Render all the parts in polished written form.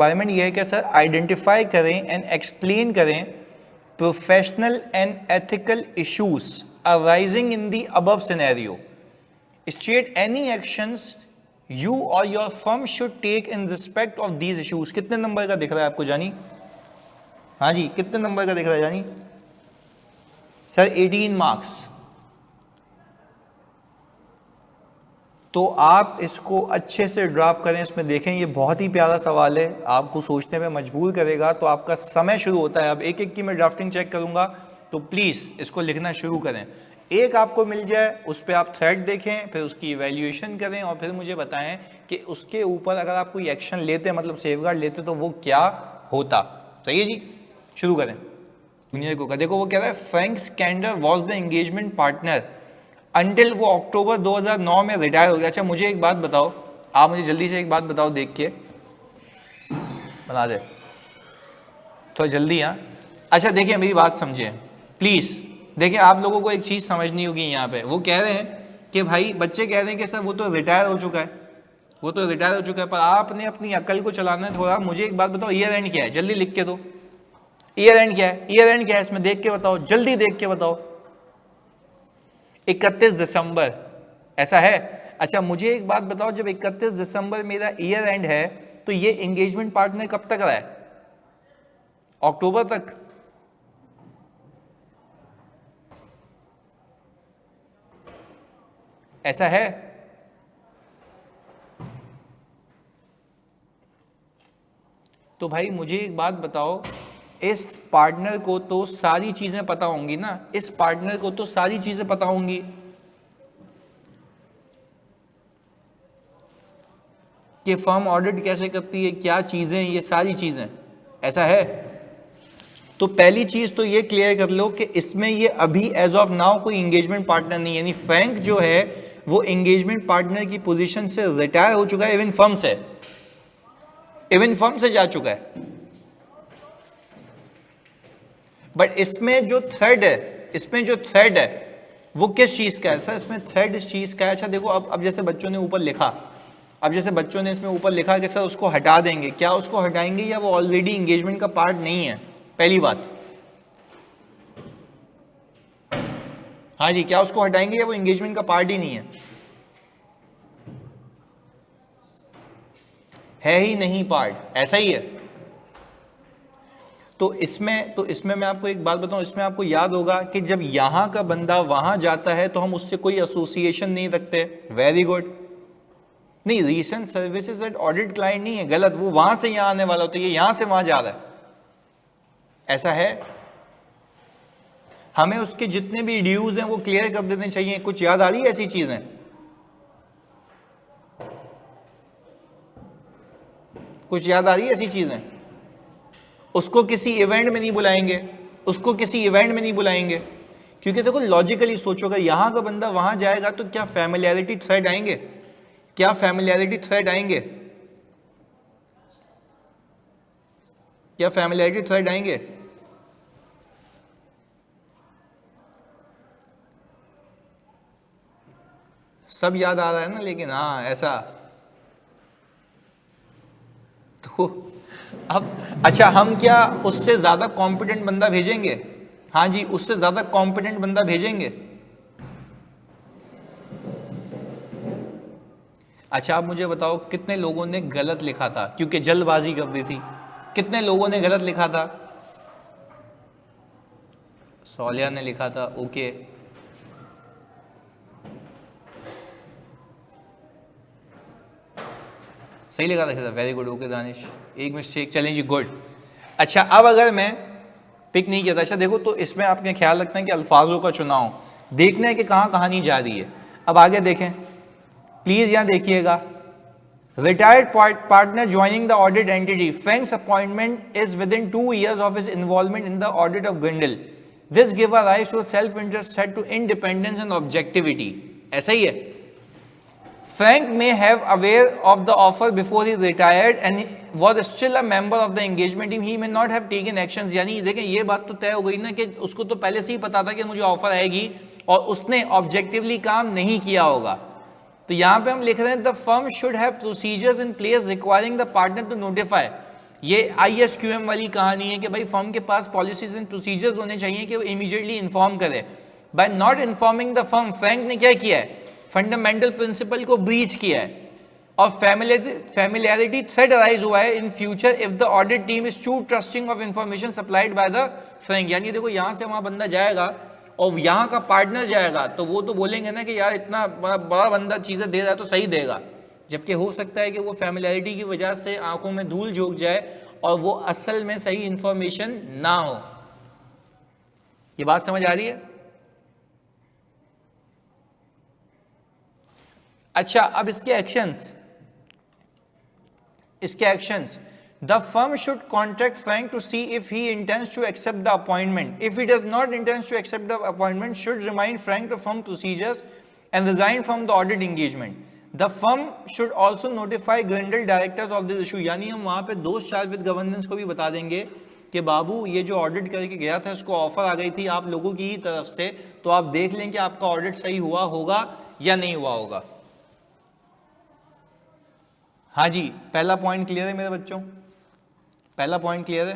Requirement ये है कि सर आइडेंटिफाई करें एंड एक्सप्लेन करें professional and ethical issues arising in the above scenario, state any actions you or your firm should take in respect of these issues. कितने number का दिख रहा है आपको जानी? हाँ जी, कितने नंबर का दिख रहा है जानी? Sir 18 marks. तो आप इसको अच्छे से ड्राफ्ट करें। इसमें देखें, ये बहुत ही प्यारा सवाल है, आपको सोचने में मजबूर करेगा। तो आपका समय शुरू होता है अब। एक एक की मैं ड्राफ्टिंग चेक करूंगा, तो प्लीज़ इसको लिखना शुरू करें। एक आपको मिल जाए, उस पर आप थ्रेड देखें, फिर उसकी इवैल्यूएशन करें और फिर मुझे बताएं कि उसके ऊपर अगर आप कोई एक्शन लेते, मतलब सेफगार्ड लेते, तो वो क्या होता। सही है जी, शुरू करें। जूनियर को देखो, वो कह रहा है Frank Scander was the engagement partner until वो अक्टूबर 2009 में रिटायर हो गया। अच्छा मुझे एक बात बताओ, आप मुझे जल्दी से एक बात बताओ, देख के बता दे थोड़ा जल्दी। हाँ अच्छा देखिए, मेरी बात समझिए प्लीज। देखिए आप लोगों को एक चीज समझनी होगी यहाँ पे। वो कह रहे हैं कि भाई, बच्चे कह रहे हैं कि सर वो तो रिटायर हो चुका है, वो तो रिटायर हो चुका है, पर आपने अपनी अकल को चलाना है थोड़ा। मुझे एक बात बताओ, ईयर एंड क्या है? जल्दी लिख के दो, ईयर एंड क्या है? ईयर एंड क्या है इसमें देख के बताओ, जल्दी देख के बताओ। 31 दिसंबर, ऐसा है? अच्छा मुझे एक बात बताओ, जब 31 दिसंबर मेरा ईयर एंड है, तो ये एंगेजमेंट पार्टनर कब तक रहा है? अक्टूबर तक। ऐसा है? तो भाई मुझे एक बात बताओ, इस पार्टनर को तो सारी चीजें पता होंगी ना, इस पार्टनर को तो सारी चीजें पता होंगी कि फर्म ऑडिट कैसे करती है, क्या चीजें, ये सारी चीजें। ऐसा है? तो पहली चीज तो ये क्लियर कर लो कि इसमें ये अभी एज ऑफ नाउ कोई एंगेजमेंट पार्टनर नहीं है। यानी फ्रैंक जो है वो एंगेजमेंट पार्टनर की पोजीशन से रिटायर हो चुका है, इवन फर्म से, इवन फर्म से जा चुका है। बट इसमें जो थ्रेड है, इसमें जो थ्रेड है वो किस चीज का है? सर इसमें थ्रेड इस चीज का है। अच्छा देखो, अब जैसे बच्चों ने ऊपर लिखा, अब जैसे बच्चों ने इसमें ऊपर लिखा कि सर उसको हटा देंगे, क्या उसको हटाएंगे या वो ऑलरेडी एंगेजमेंट का पार्ट नहीं है? पहली बात, हाँ जी, क्या उसको हटाएंगे या वो एंगेजमेंट का पार्ट ही नहीं है ही नहीं पार्ट, ऐसा ही है। तो इसमें मैं आपको एक बात बताऊं, इसमें आपको याद होगा कि जब यहां का बंदा वहां जाता है तो हम उससे कोई एसोसिएशन नहीं रखते। Very good. नहीं, recent services at audit client नहीं है, गलत। वो वहां से यहां आने वाला होता है, ये यहां से वहां जा रहा है। ऐसा है? हमें उसके जितने भी ड्यूज हैं वो क्लियर कर देने चाहिए। कुछ याद आ रही है ऐसी चीजें? कुछ याद आ रही है ऐसी चीजें? उसको किसी इवेंट में नहीं बुलाएंगे, उसको किसी इवेंट में नहीं बुलाएंगे, क्योंकि देखो लॉजिकली सोचो, अगर यहां का बंदा वहां जाएगा तो क्या फैमिलियरिटी थ्रेड आएंगे? क्या फैमिलियरिटी थ्रेड आएंगे? क्या फैमिलियरिटी थ्रेड आएंगे? सब याद आ रहा है ना? लेकिन हाँ ऐसा तो अब अच्छा, हम क्या उससे ज्यादा कॉम्पिटेंट बंदा भेजेंगे? हाँ जी, उससे ज्यादा कॉम्पिटेंट बंदा भेजेंगे। अच्छा आप मुझे बताओ, कितने लोगों ने गलत लिखा था क्योंकि जल्दबाजी कर दी थी? कितने लोगों ने गलत लिखा था? सौलिया ने लिखा था, ओके। सही लिखा था, वेरी गुड, ओके दानिश, एक मिस्टेक, चलें जी, गुड। अच्छा अब अगर मैं पिक नहीं किया था, अच्छा देखो, तो इसमें आपने ख्याल रखना है कि अल्फाजों का चुनाव देखना है कि कहाँ कहानी जा रही है। अब आगे देखें प्लीज, यहां देखिएगा। Retired partner joining the audit entity. Frank's appointment is within 2 years of his involvement in the audit of Grindel. This gave a rise to a self-interest threat to independence and objectivity. ऐसा ही है? Frank may have aware of the offer before he retired and was still a member of the engagement team. He may not have taken actions. यानी देखें, ये बात तो तय हो गई ना कि उसको तो पहले से ही पता था कि मुझे ऑफर आएगी और उसने ऑब्जेक्टिवली काम नहीं किया होगा। तो यहां पे हम लिख रहे हैं the firm should have procedures in place requiring the partner to notify. ये ISQM वाली कहानी है कि भाई फर्म के पास पॉलिसीज एंड प्रोसीजर्स होने चाहिए कि वो इमीडिएटली इन्फॉर्म करे। By not informing the firm, Frank ने क्या किया है, फंडामेंटल प्रिंसिपल को ब्रीच किया है और फैमिलियरिटी थ्रेट अराइज हुआ है in future if the audit team is too trusting of information supplied by the Frank. यानी देखो यहाँ से वहां बंदा जाएगा और यहाँ का पार्टनर जाएगा तो वो तो बोलेंगे ना कि यार इतना बड़ा बंदा चीजें दे रहा है तो सही देगा, जबकि हो सकता है कि वो फैमिलियरिटी की वजह से आंखों में धूल झोंक जाए और वो असल में सही इंफॉर्मेशन ना हो। ये बात समझ आ रही है? अच्छा, अब इसके actions, the firm should contact Frank to see if he intends to accept the appointment. If he does not intends to accept the appointment, should remind Frank the firm procedures and resign from the audit engagement. The firm should also notify Grendel directors of this issue. यानी हम वहां पे दोस्त charge with governance को भी बता देंगे कि बाबू ये जो ऑडिट करके गया था इसको ऑफर आ गई थी आप लोगों की तरफ से, तो आप देख लें कि आपका ऑडिट सही हुआ होगा या नहीं हुआ होगा। हाँ जी, पहला पॉइंट क्लियर है मेरे बच्चों? पहला पॉइंट क्लियर है?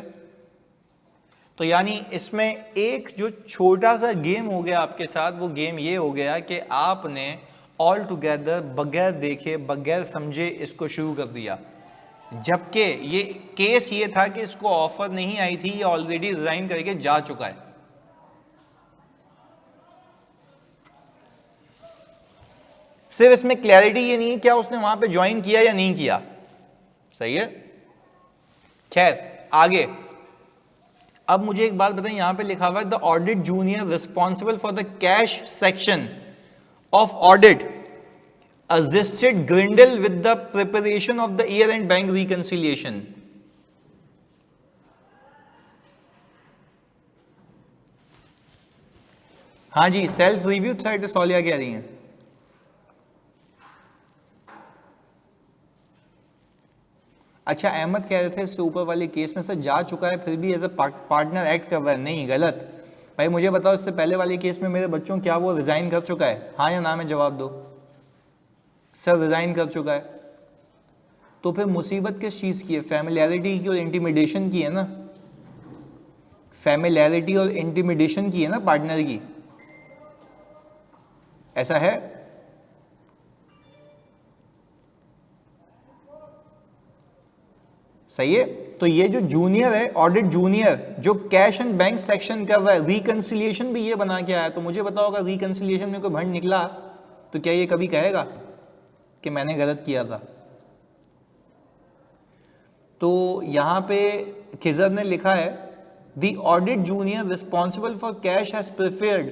तो यानी इसमें एक जो छोटा सा गेम हो गया आपके साथ, वो गेम ये हो गया कि आपने ऑल टुगेदर बगैर देखे बगैर समझे इसको शुरू कर दिया, जबकि ये केस ये था कि इसको ऑफर नहीं आई थी, ये ऑलरेडी रिजाइन करके जा चुका है। सिर्फ इसमें क्लैरिटी ये नहीं है क्या उसने वहां पे ज्वाइन किया या नहीं किया, सही है? खैर आगे, अब मुझे एक बात बताएं, यहां पे लिखा हुआ है the audit junior responsible for the cash section of audit assisted Grindle with the preparation of the year-end bank reconciliation. हाँ जी, सेल्फ रिव्यू थ्रेड सोलिया कह रही हैं। अच्छा, अहमद कह रहे थे इससे ऊपर वाले केस में सर जा चुका है फिर भी एज ए पार्टनर एक्ट कर रहा है। नहीं, गलत। भाई मुझे बताओ, इससे पहले वाले केस में मेरे बच्चों क्या वो रिजाइन कर चुका है? हाँ या ना में जवाब दो। सर रिजाइन कर चुका है, तो फिर मुसीबत किस चीज की है? फैमिलियरिटी की और इंटिमिडेशन की है ना, फैमिलियरिटी और इंटिमिडेशन की है ना पार्टनर की, ऐसा है? सही है? तो ये जो जूनियर है, ऑडिट जूनियर, जो कैश एंड बैंक सेक्शन कर रहा है, रिकंसिलिएशन भी ये बना के आया, तो मुझे बताओ अगर रिकंसिलिएशन में कोई भंड निकला तो क्या ये कभी कहेगा कि मैंने गलत किया था? तो यहां पे खिजर ने लिखा है the audit junior responsible for cash has prepared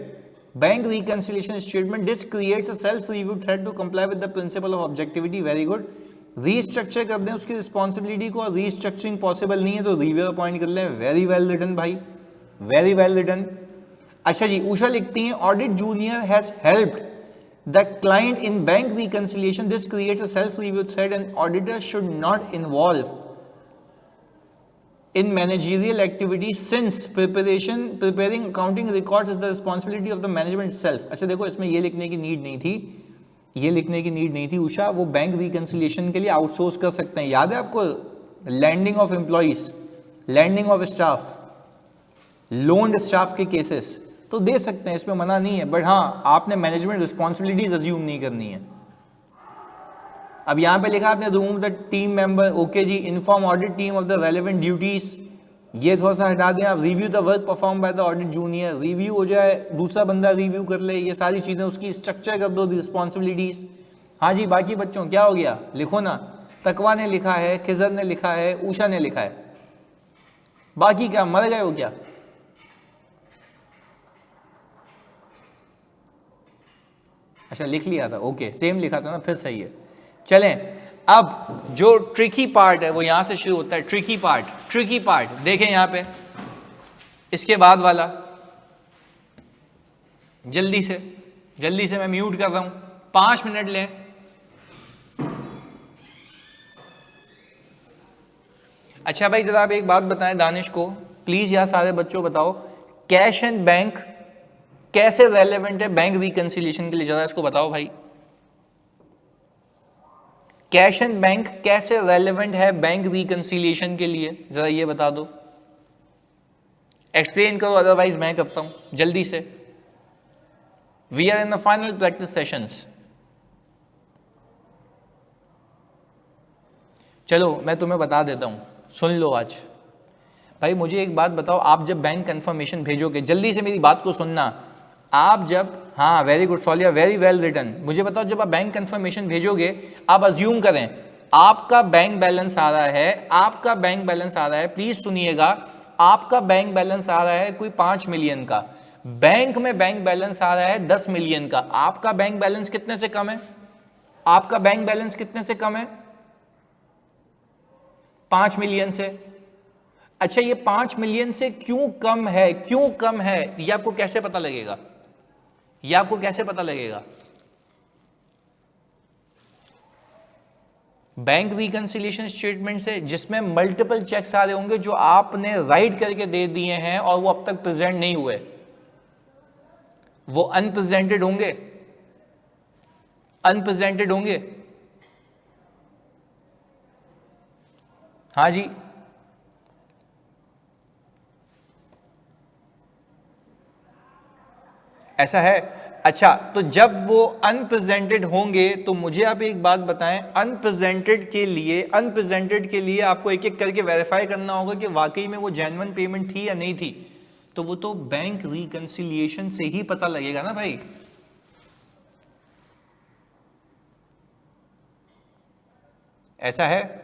bank reconciliation statement, this creates a self review thread to comply with the principle of objectivity. Very good. Restructure कर दें उसकी रिस्पॉन्सिबिलिटी को, और रीस्ट्रक्चरिंग पॉसिबल नहीं है तो रिव्यू अपॉइंट कर लें। वेरी वेल रिटन भाई, वेरी वेल रिटन। अच्छा जी, उषा लिखती हैं audit junior has helped the client in bank reconciliation, this creates a self review thread and auditor should not involve in managerial activities since preparing accounting records is the responsibility of the management itself। अच्छा देखो, इसमें ये लिखने की need नहीं थी, ये लिखने की नीड नहीं थी उषा, वो बैंक रिकंसिलिएशन के लिए आउटसोर्स कर सकते हैं। याद है आपको lending of employees, lending of staff, loaned staff के केसेस तो दे सकते हैं, इसमें मना नहीं है, बट हाँ आपने मैनेजमेंट रिस्पॉन्सिबिलिटीज अज्यूम नहीं करनी है। अब यहां पे लिखा आपने room the team member, okay जी, inform audit team of the relevant duties, ये थोड़ा सा हटा दें आप। Review the work perform by the audit junior, review हो जाए, दूसरा बंदा रिव्यू कर ले, ये सारी चीजें उसकी स्ट्रक्चर कर दो रिस्पॉन्सिबिलिटीज। हाँ जी, बाकी बच्चों क्या हो गया, लिखो ना। तकवा ने लिखा है, खिजर ने लिखा है, उषा ने लिखा है, बाकी क्या मर गए हो क्या? अच्छा लिख लिया था, ओके, सेम लिखा था ना, फिर सही है। चलें, अब जो ट्रिकी पार्ट है वो यहां से शुरू होता है। ट्रिकी पार्ट देखें यहां पे, इसके बाद वाला, जल्दी से मैं म्यूट कर रहा हूं, 5 मिनट लें। अच्छा भाई जरा आप एक बात बताएं दानिश को प्लीज, यार सारे बच्चों बताओ, कैश एंड बैंक कैसे रेलेवेंट है बैंक रिकंसिलिएशन के लिए, जरा इसको बताओ भाई। कैश एंड बैंक कैसे रेलेवेंट है बैंक रिकंसिलिएशन के लिए, जरा ये बता दो, एक्सप्लेन करो, अदरवाइज मैं करता हूं जल्दी से। We are in the final practice sessions. चलो मैं तुम्हें बता देता हूं, सुन लो आज। भाई मुझे एक बात बताओ, आप जब बैंक कंफर्मेशन भेजोगे, जल्दी से मेरी बात को सुनना, आप जब, हाँ वेरी गुड सॉलिया, वेरी वेल रिटन, मुझे बताओ जब आप बैंक कंफर्मेशन भेजोगे, आप अज्यूम करें आपका बैंक बैलेंस आ रहा है, आपका बैंक बैलेंस आ रहा है, प्लीज सुनिएगा, आपका बैंक बैलेंस आ रहा है कोई 5 मिलियन का, बैंक में बैंक बैलेंस आ रहा है 10 मिलियन का, आपका बैंक बैलेंस कितने से कम है? आपका बैंक बैलेंस कितने से कम है? 5 मिलियन से। अच्छा ये 5 मिलियन से क्यों कम है, क्यों कम है, ये आपको कैसे पता लगेगा? ये आपको कैसे पता लगेगा? बैंक रिकंसिलिएशन स्टेटमेंट से, जिसमें मल्टीपल चेक्स आ रहे होंगे जो आपने राइट करके दे दिए हैं और वो अब तक प्रेजेंट नहीं हुए, वो अनप्रेजेंटेड होंगे, अनप्रेजेंटेड होंगे। हाँ जी, ऐसा है। अच्छा तो जब वो अनप्रेजेंटेड होंगे तो मुझे आप एक बात बताएं, अनप्रेजेंटेड के लिए आपको एक एक करके वेरीफाई करना होगा कि वाकई में वो जेन्युइन पेमेंट थी या नहीं थी, तो वो तो बैंक रिकंसिलिएशन से ही पता लगेगा ना भाई। ऐसा है।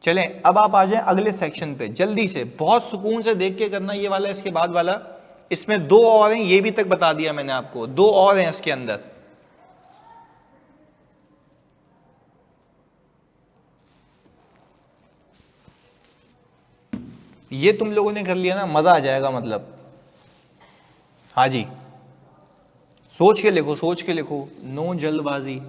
चलें अब आप आ जाएं अगले सेक्शन पे जल्दी से, बहुत सुकून से देख के करना ये वाला, इसके बाद वाला, इसमें 2 और हैं, ये भी तक बता दिया मैंने आपको, 2 और हैं इसके अंदर। ये तुम लोगों ने कर लिया ना, मजा आ जाएगा मतलब। हाँ जी, सोच के लिखो, सोच के लिखो, नो जल्दबाजी।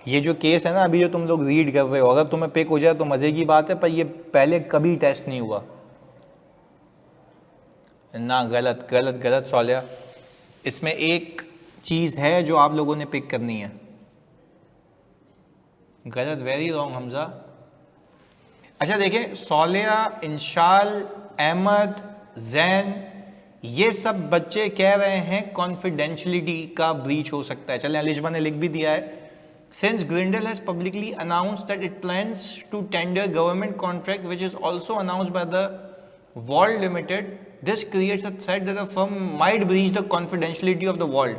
ये जो केस है ना अभी जो तुम लोग रीड कर रहे हो, अगर तुम्हें पिक हो जाए तो मजे की बात है, पर ये पहले कभी टेस्ट नहीं हुआ ना। गलत गलत गलत सॉलिया, इसमें एक चीज है जो आप लोगों ने पिक करनी है। गलत, वेरी रॉन्ग हमजा। अच्छा देखिए, सॉलिया, इंशाल, अहमद, जैन, ये सब बच्चे कह रहे हैं कॉन्फिडेंशियलिटी का ब्रीच हो सकता है। चलें अलिजमा ने लिख भी दिया है, since Grindel has publicly announced that it plans to tender government contract which is also announced by the Vault Limited, this creates a threat that the firm might breach the confidentiality of the vault.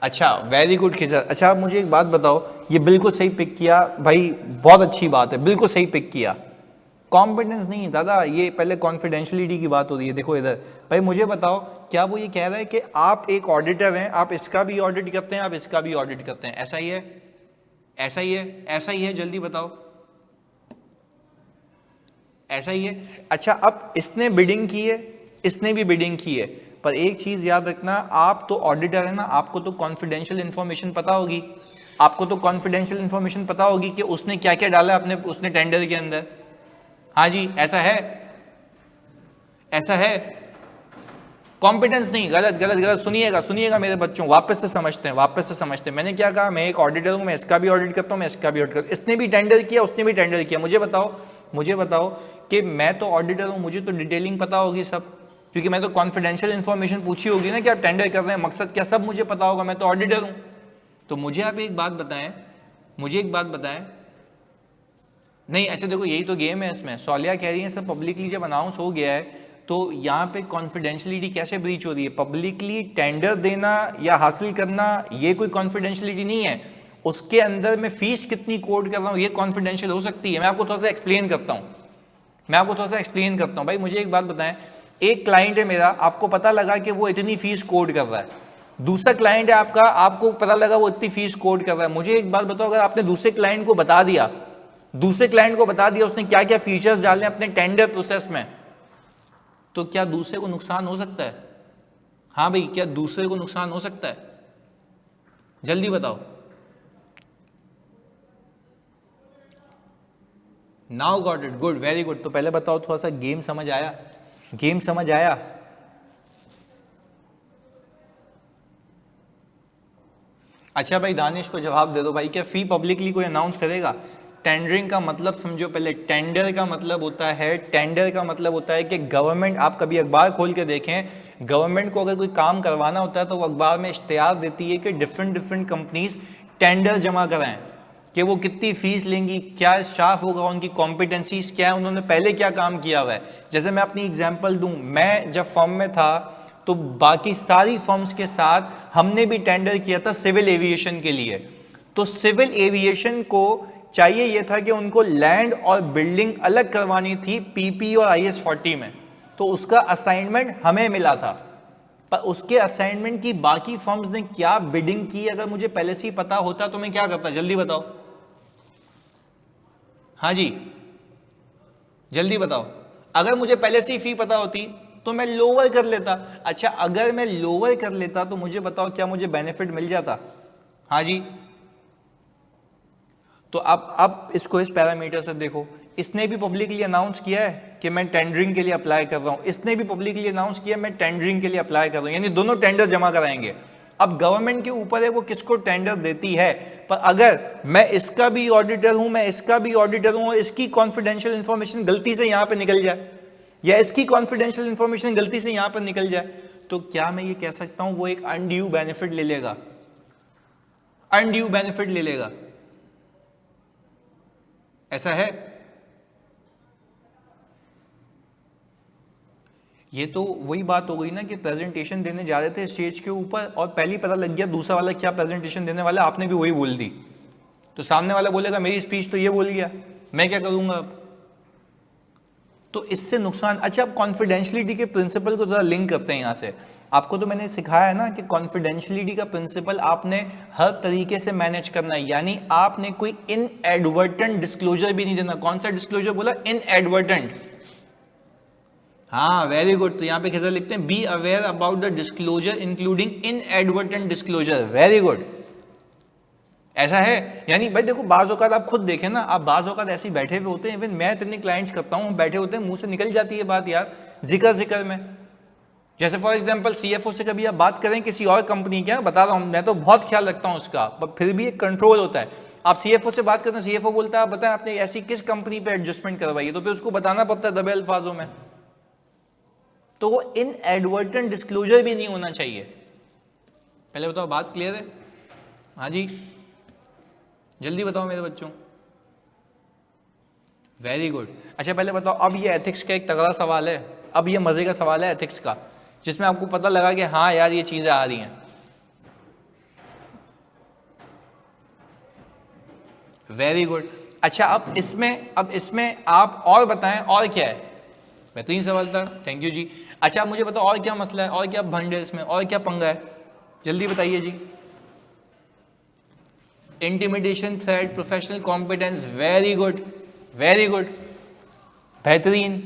अच्छा very good Khizr. अच्छा आप मुझे एक बात बताओ, ये बिल्कुल सही पिक किया भाई, बहुत अच्छी बात है, बिल्कुल सही पिक किया। कॉम्पिटेंस नहीं दादा, ये पहले कॉन्फिडेंशियलिटी की बात हो रही है। देखो इधर भाई, मुझे बताओ क्या वो ये कह रहा है कि आप एक ऑडिटर हैं, आप इसका भी ऑडिट करते हैं, आप इसका भी ऑडिट करते हैं, ऐसा ही है? ऐसा ही है? ऐसा ही है? जल्दी बताओ, ऐसा ही है? अच्छा अब इसने बिडिंग की है, इसने भी बिडिंग की है, पर एक चीज याद रखना, आप तो ऑडिटर है ना, आपको तो कॉन्फिडेंशियल इंफॉर्मेशन पता होगी, आपको तो कॉन्फिडेंशियल इंफॉर्मेशन पता होगी कि उसने क्या क्या डाला अपने उसने टेंडर के अंदर। हाँ जी, ऐसा है? ऐसा है? कॉम्पिटेंस नहीं, गलत गलत गलत। सुनिएगा सुनिएगा मेरे बच्चों, वापस से समझते हैं, वापस से समझते हैं। मैंने क्या कहा, मैं एक ऑडिटर हूं, मैं इसका भी ऑडिट करता हूं, मैं इसका भी ऑडिट करता हूं। इसने भी टेंडर किया, उसने भी टेंडर किया। मुझे बताओ कि मैं तो ऑडिटर हूं, मुझे तो डिटेलिंग पता होगी सब, क्योंकि मैं तो कॉन्फिडेंशियल इन्फॉर्मेशन पूछी होगी ना कि आप टेंडर कर रहे हैं, मकसद क्या, सब मुझे पता होगा, मैं तो ऑडिटर हूं। तो मुझे आप एक बात बताएं, मुझे एक बात बताएं। नहीं अच्छा देखो, यही तो गेम है इसमें। सॉलिया कह रही है सर पब्लिकली जब अनाउंस हो गया है तो यहाँ पे कॉन्फिडेंशियलिटी कैसे ब्रीच हो रही है? पब्लिकली टेंडर देना या हासिल करना ये कोई कॉन्फिडेंशियलिटी नहीं है, उसके अंदर मैं फीस कितनी कोड कर रहा हूँ ये कॉन्फिडेंशियल हो सकती है। मैं आपको थोड़ा सा एक्सप्लेन करता हूँ, भाई मुझे एक बात बताएं, एक क्लाइंट है मेरा, आपको पता लगा कि वो इतनी फीस कोड कर रहा है, दूसरा क्लाइंट है आपका, आपको पता लगा वो इतनी फीस कोड कर रहा है। मुझे एक बात बताओ, अगर आपने दूसरे क्लाइंट को बता दिया, उसने क्या क्या फीचर्स डालने अपने टेंडर प्रोसेस में, तो क्या दूसरे को नुकसान हो सकता है? हाँ भाई, क्या दूसरे को नुकसान हो सकता है? जल्दी बताओ। Now got it, good, very good. तो पहले बताओ थोड़ा सा गेम समझ आया? गेम समझ आया? अच्छा भाई दानिश को जवाब दे दो भाई, क्या फी पब्लिकली कोई अनाउंस करेगा? टेंडरिंग का मतलब समझो पहले, टेंडर का मतलब होता है कि गवर्नमेंट, आप कभी अखबार खोल के देखें, गवर्नमेंट को अगर कोई काम करवाना होता है तो वो अखबार में इश्तिहार देती है कि डिफरेंट डिफरेंट कंपनीज टेंडर जमा कराएं, कि वो कितनी फीस लेंगी, क्या स्टाफ होगा, उनकी कॉम्पिटेंसीज क्या है, उन्होंने पहले क्या काम किया हुआ है। जैसे मैं अपनी एग्जांपल दूं, मैं जब फर्म में था तो बाकी सारी फर्म्स के साथ हमने भी टेंडर किया था सिविल एविएशन के लिए। तो सिविल एविएशन को चाहिए यह था कि उनको लैंड और बिल्डिंग अलग करवानी थी पीपी और IS 40 में, तो उसका असाइनमेंट हमें मिला था। पर उसके असाइनमेंट की बाकी फर्म्स ने क्या बिडिंग की, अगर मुझे पहले से ही पता होता तो मैं क्या करता? जल्दी बताओ। हाँ जी, जल्दी बताओ। अगर मुझे पहले से ही फी पता होती तो मैं लोअर कर लेता। अच्छा, अगर मैं लोअर कर लेता तो मुझे बताओ क्या मुझे बेनिफिट मिल जाता? हाँ जी। तो अब इसको इस पैरामीटर से देखो, इसने भी पब्लिकली अनाउंस किया है कि मैं टेंडरिंग के लिए अप्लाई कर रहा हूं, इसने भी पब्लिकली अनाउंस किया मैं टेंडरिंग के लिए अप्लाई कर रहा हूं, यानी दोनों टेंडर जमा कराएंगे। अब गवर्नमेंट के ऊपर है वो किसको टेंडर देती है, पर अगर मैं इसका भी ऑडिटर हूं, मैं इसका भी ऑडिटर हूं, और इसकी कॉन्फिडेंशियल इंफॉर्मेशन गलती से यहां पर निकल जाए, या इसकी कॉन्फिडेंशियल इंफॉर्मेशन गलती से यहां पर निकल जाए, तो क्या मैं ये कह सकता हूं वो एक अनड्यू बेनिफिट ले लेगा? अनड्यू बेनिफिट ले लेगा, ऐसा है? ये तो वही बात हो गई ना कि प्रेजेंटेशन देने जा रहे थे स्टेज के ऊपर और पहले ही पता लग गया दूसरा वाला क्या प्रेजेंटेशन देने वाला, आपने भी वही बोल दी, तो सामने वाला बोलेगा मेरी स्पीच तो ये बोल गया, मैं क्या करूंगा अब? तो इससे नुकसान। अच्छा, अब कॉन्फिडेंशियलिटी के प्रिंसिपल को जरा लिंक करते हैं यहां से। आपको तो मैंने सिखाया है ना कि कॉन्फिडेंशियलिटी का प्रिंसिपल आपने हर तरीके से मैनेज करना है, यानी आपने कोई इनएडवर्टेंट डिस्क्लोजर भी नहीं देना। कौन सा डिस्क्लोजर बोला? इनएडवर्टेंट। हाँ, वेरी गुड। तो यहां पे कैसे लिखते हैं? Be aware about the disclosure including inadvertent disclosure. Very good, ऐसा है। यानी भाई देखो, बाज औकात आप खुद देखें ना, आप बाज औकात ऐसे ही बैठे हुए होते हैं, इवन मैं इतने क्लाइंट्स करता हूं, बैठे होते हैं, मुंह से निकल जाती है बात यार, जिक्र में। जैसे फॉर एग्जांपल CFO से कभी आप बात करें किसी और कंपनी की, बता रहा हूं मैं तो बहुत ख्याल रखता हूं उसका, पर फिर भी एक कंट्रोल होता है। आप CFO से बात करते हैं, CFO बोलता है आप बताएं आपने ऐसी किस कंपनी पे एडजस्टमेंट करवाई है, तो फिर उसको बताना पड़ता है दबे अल्फाजों में। तो वो इनएडवर्टेंट डिस्क्लोजर भी नहीं होना चाहिए। पहले बताओ, बात क्लियर है? हाँ जी, जल्दी बताओ मेरे बच्चों। Very good. अच्छा पहले बताओ, अब ये एथिक्स का एक तगड़ा सवाल है, अब ये मजे का सवाल है एथिक्स का, जिसमें आपको पता लगा कि हाँ यार ये चीजें आ रही हैं। Very good. अच्छा अब इसमें आप और बताएं और क्या है? बेहतरीन सवाल था, थैंक यू जी। अच्छा आप मुझे बताओ और क्या मसला है, और क्या भंड है इसमें, और क्या पंगा है, जल्दी बताइए जी। Intimidation, threat, professional competence. Very good, very good, बेहतरीन,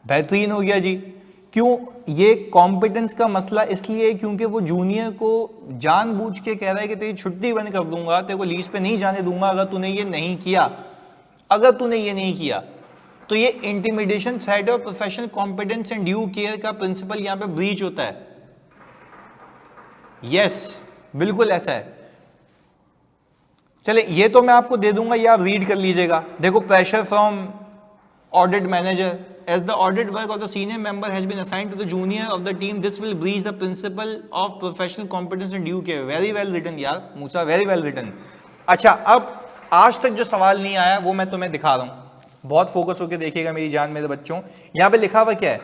बेहतरीन हो गया जी। क्यों ये कॉम्पिटेंस का मसला? इसलिए क्योंकि वो जूनियर को जानबूझ के कह रहा है कि तेरी छुट्टी बंद कर दूंगा, तेरे को लीज पे नहीं जाने दूंगा अगर तूने ये नहीं किया, अगर तूने ये नहीं किया। तो ये इंटिमिडेशन, थ्रेट और professional competence and due care का प्रिंसिपल यहां पे ब्रीच होता है। यस, बिल्कुल ऐसा है। चले ये तो मैं आपको दे दूंगा, ये आप रीड कर लीजिएगा। देखो, pressure from audit manager as the audit work of the senior member has been assigned to the junior of the team, this will breach the principle of professional competence and due care. very well written यार मूसा, very well written। अच्छा अब आज तक जो सवाल नहीं आया वो मैं तुम्हें दिखा रहा हूं, बहुत फोकस होकर देखिएगा मेरी जान मेरे बच्चों। यहां पे लिखा हुआ क्या है?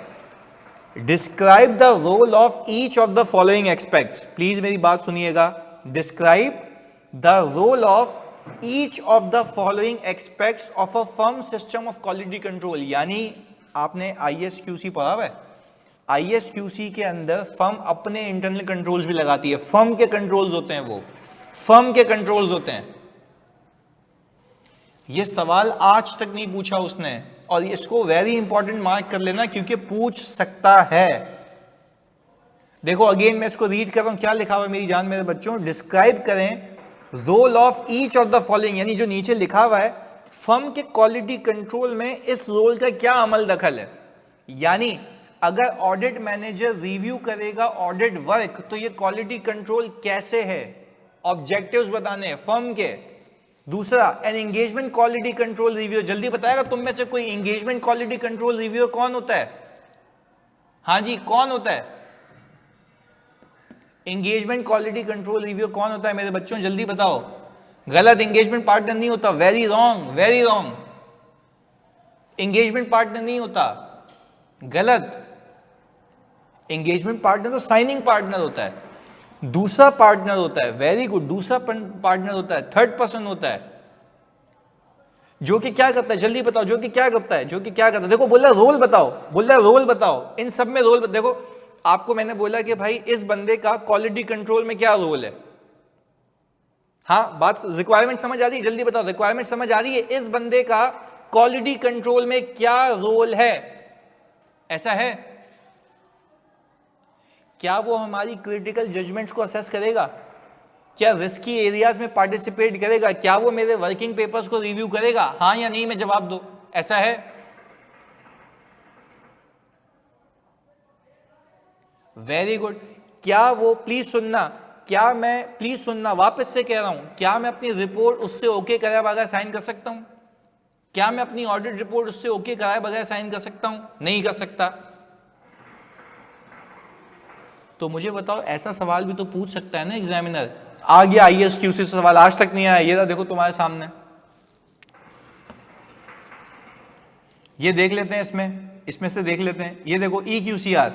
Describe the role of each of the following aspects. Please मेरी बात सुनिएगा। Describe the role of each of the following aspects of a firm system of quality control. यानी आपने ISQC पढ़ा हुआ है, ISQC के अंदर फर्म अपने इंटरनल कंट्रोल्स भी लगाती है, फर्म के कंट्रोल्स होते हैं, वो फर्म के कंट्रोल्स होते हैं। ये सवाल आज तक नहीं पूछा उसने, और इसको वेरी इंपॉर्टेंट मार्क कर लेना क्योंकि पूछ सकता है। देखो अगेन मैं इसको रीड कर रहा हूं, क्या लिखा हुआ है मेरी जान मेरे बच्चों, डिस्क्राइब करें role of each of the following, यानी जो नीचे लिखा हुआ है फर्म के क्वालिटी कंट्रोल में इस रोल का क्या अमल दखल है। यानी अगर ऑडिट मैनेजर रिव्यू करेगा ऑडिट वर्क तो ये क्वालिटी कंट्रोल कैसे है, ऑब्जेक्टिव्स बताने हैं फर्म के। दूसरा, an engagement quality control review, जल्दी बताएगा तुम में से कोई एंगेजमेंट क्वालिटी कंट्रोल रिव्यू कौन होता है? हाँ जी, कौन होता है एंगेजमेंट क्वालिटी कंट्रोल रिव्यू? कौन होता है मेरे बच्चों, जल्दी बताओ। गलत, एंगेजमेंट पार्टनर नहीं होता, very wrong, very wrong, engagement partner नहीं होता, गलत। एंगेजमेंट पार्टनर तो साइनिंग पार्टनर होता है, दूसरा पार्टनर होता है, वेरी गुड, दूसरा पार्टनर होता है, थर्ड पर्सन होता है, जो कि क्या करता है, जल्दी बताओ, जो कि क्या करता है, जो कि क्या करता है। देखो बोल रहा रोल बताओ, बोल रहा रोल बताओ, इन सब में रोल देखो। आपको मैंने बोला कि भाई इस बंदे का क्वालिटी कंट्रोल में क्या रोल है, हाँ बात, रिक्वायरमेंट समझ आ रही है, जल्दी बताओ, रिक्वायरमेंट समझ आ रही है, इस बंदे का क्वालिटी कंट्रोल में क्या रोल है, ऐसा है। क्या वो हमारी क्रिटिकल जजमेंट्स को असेस करेगा, क्या रिस्की एरियाज में पार्टिसिपेट करेगा, क्या वो मेरे वर्किंग पेपर्स को रिव्यू करेगा, हाँ या नहीं में जवाब दो, ऐसा है। Very good. क्या वो, प्लीज सुनना, क्या मैं, प्लीज सुनना, वापस से कह रहा हूं, क्या मैं अपनी रिपोर्ट उससे ओके कराए बगैर साइन कर सकता हूं? क्या मैं अपनी ऑडिट रिपोर्ट उससे ओके कराए बगैर साइन कर सकता हूं? नहीं कर सकता। तो मुझे बताओ, ऐसा सवाल भी तो पूछ सकता है ना एग्जामिनर। आ गया ISQC से सवाल, आज तक नहीं आया, ये देखो तुम्हारे सामने, ये देख लेते हैं, इसमें से देख लेते हैं, ये देखो EQCR।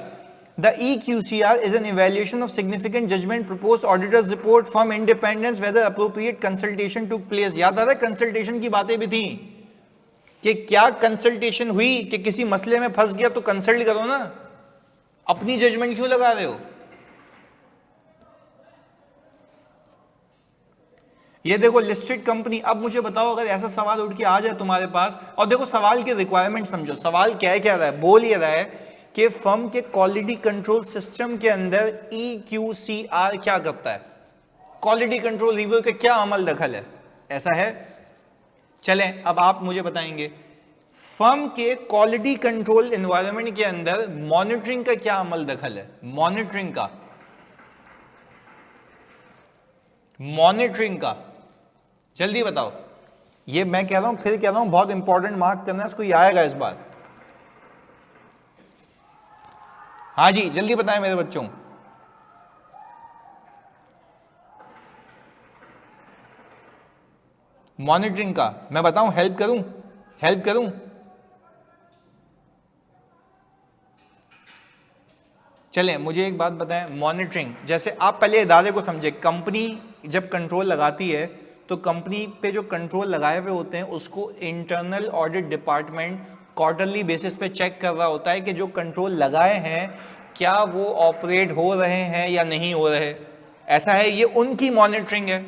The EQCR is an evaluation of significant judgment proposed auditor's report from independence whether appropriate consultation took place। याद आ रहा है, कंसल्टेशन की बातें भी थी कि क्या कंसल्टेशन हुई, कि किसी मसले में फंस गया तो कंसल्ट करो ना, अपनी जजमेंट क्यों लगा रहे हो। ये देखो लिस्टेड कंपनी। अब मुझे बताओ, अगर ऐसा सवाल उठ के आ जाए तुम्हारे पास, और देखो सवाल की रिक्वायरमेंट समझो, सवाल क्या रहा है, बोल ये रहा है कि फर्म के क्वालिटी कंट्रोल सिस्टम के अंदर EQCR क्या करता है, क्वालिटी कंट्रोल रिव्यू के क्या अमल दखल है, ऐसा है। चलें अब आप मुझे बताएंगे, फर्म के क्वालिटी कंट्रोल एनवायरनमेंट के अंदर मॉनिटरिंग का क्या अमल दखल है, मॉनिटरिंग का जल्दी बताओ। ये मैं कह रहा हूं, फिर कह रहा हूं, बहुत इंपॉर्टेंट मार्क करना है, इसको ये आएगा इस बार। हाँ जी जल्दी बताएं मेरे बच्चों। मॉनिटरिंग का मैं बताऊं, हेल्प करूं। चलें मुझे एक बात बताएं, मॉनिटरिंग, जैसे आप पहले इदारे को समझे, कंपनी जब कंट्रोल लगाती है तो कंपनी पे जो कंट्रोल लगाए हुए होते हैं उसको internal audit department quarterly basis पे चेक कर रहा होता है कि जो कंट्रोल लगाए हैं क्या वो ऑपरेट हो रहे हैं या नहीं हो रहे, ऐसा है, ये उनकी मॉनिटरिंग है।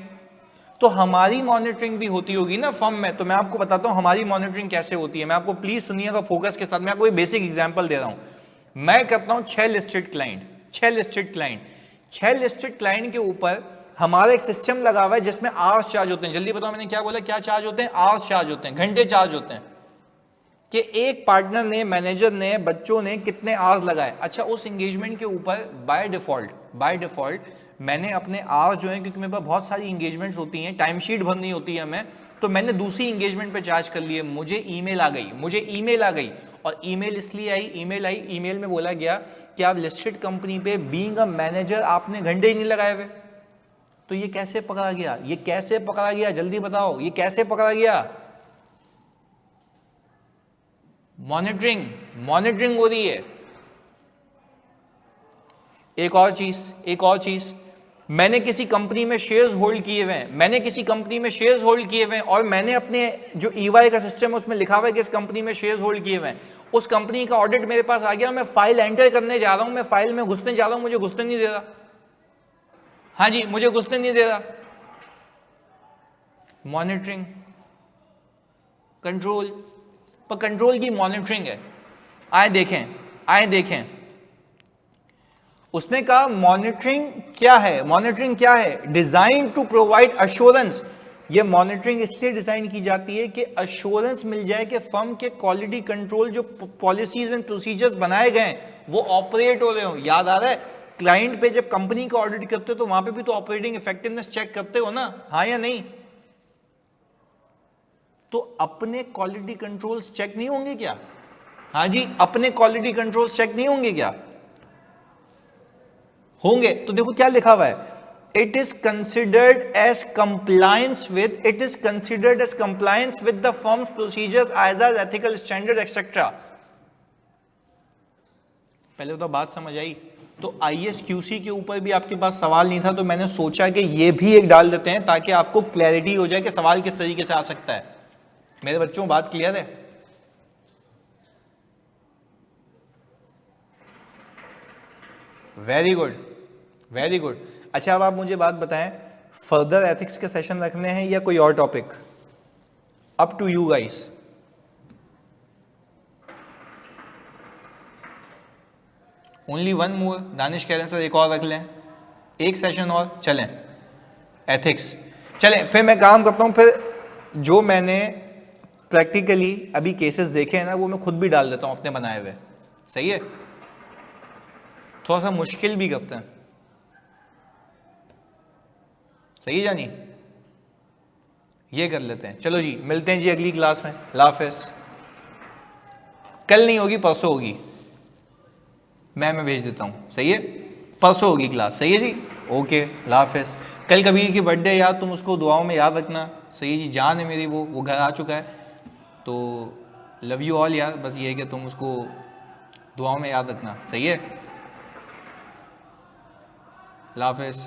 तो हमारी मॉनिटरिंग भी होती होगी ना फर्म में, तो मैं आपको बताता हूं हमारी मॉनिटरिंग कैसे होती है। मैं आपको प्लीज सुनिएगा फोकस के साथ, मैं आपको बेसिक एग्जांपल दे रहा हूं। मैं करता हूं 6 लिस्टेड क्लाइंट के ऊपर हमारा एक सिस्टम लगा हुआ है जिसमें आवर्स चार्ज होते हैं। जल्दी बताओ मैंने क्या बोला, क्या चार्ज होते हैं, आवर्स चार्ज होते हैं, घंटे चार्ज होते हैं, कि एक पार्टनर ने, मैनेजर ने, बच्चों ने कितने आवर्स लगाए। अच्छा, उस एंगेजमेंट के ऊपर बाय डिफॉल्ट मैंने अपने आवर्स जो है, क्योंकि मेरे पास बहुत सारी एंगेजमेंट्स होती हैं, टाइमशीट भरनी होती है हमें, तो मैंने दूसरी एंगेजमेंट पे चार्ज कर लिए। मुझे ईमेल आ गई, और ईमेल इसलिए आई, ईमेल में बोला गया कि आप लिस्टेड कंपनी पे बीइंग अ मैनेजर आपने घंटे ही नहीं लगाए हुए। तो ये कैसे पकड़ा गया, जल्दी बताओ, ये कैसे पकड़ा गया। मॉनिटरिंग हो रही है। एक और चीज, मैंने किसी कंपनी में शेयर्स होल्ड किए हुए हैं, मैंने किसी कंपनी में शेयर्स होल्ड किए हुए हैं और मैंने अपने जो ईवाई का सिस्टम है उसमें लिखा हुआ है कि इस कंपनी में शेयर्स होल्ड किए हुए हैं, उस कंपनी का ऑडिट मेरे पास आ गया, मैं फाइल एंटर करने जा रहा हूं, मैं फाइल में घुसने जा रहा हूं, मुझे घुसने नहीं दे रहा। हाँ जी, मुझे घुसने नहीं दे रहा। मॉनिटरिंग, कंट्रोल, पर कंट्रोल की मॉनिटरिंग है। आए देखें, उसने कहा मॉनिटरिंग क्या है, मॉनिटरिंग क्या है, डिजाइन टू प्रोवाइड अश्योरेंस। ये मॉनिटरिंग इसलिए डिजाइन की जाती है कि अश्योरेंस मिल जाए कि फर्म के क्वालिटी कंट्रोल जो पॉलिसीज एंड प्रोसीजर्स बनाए गए वो ऑपरेट हो रहे हो। याद आ रहा है, क्लाइंट पे जब कंपनी का ऑडिट करते हो तो वहां पे भी तो ऑपरेटिंग इफेक्टिवनेस चेक करते हो ना, हाँ या नहीं? तो अपने क्वालिटी कंट्रोल्स चेक नहीं होंगे क्या? हाँ जी, अपने क्वालिटी कंट्रोल्स चेक नहीं होंगे क्या? होंगे। तो देखो क्या लिखा हुआ है, it is considered as compliance with, it is considered as compliance with the firm's procedures as ethical standard etcetera. पहले तो बात समझ आई। तो ISQC के ऊपर भी आपके पास सवाल नहीं था, तो मैंने सोचा कि ये भी एक डाल देते हैं ताकि आपको क्लैरिटी हो जाए कि सवाल किस तरीके से आ सकता है। मेरे बच्चों बात क्लियर है? Very good, very good. अच्छा, अब आप मुझे बात बताएं, फर्दर एथिक्स के सेशन रखने हैं या कोई और topic? Up to you guys. Only one more. Danish कह रहे हैं सर एक और रख लें, एक सेशन और, चलें एथिक्स। चलें, फिर मैं काम करता हूं, फिर जो मैंने प्रैक्टिकली अभी केसेस देखे हैं ना वो मैं खुद भी डाल देता हूं अपने बनाए हुए। सही है? थोड़ा सा मुश्किल भी करते हैं। सही है जानी? ये कर लेते हैं। चलो जी, मिलते हैं जी अगली क्लास में। अल्लाह हाफिज़। कल नहीं होगी, परसों होगी, मैं भेज देता हूँ। सही है? परसों होगी क्लास। सही है जी? ओके, अल्लाह हाफिज़। कल कबीर की बर्थडे यार, तुम उसको दुआओं में याद रखना। सही है जी? जान है मेरी, वो घर आ चुका है, तो लव यू ऑल यार। बस ये है कि तुम उसको दुआओं में याद रखना। सही है? अल्लाह हाफिज़।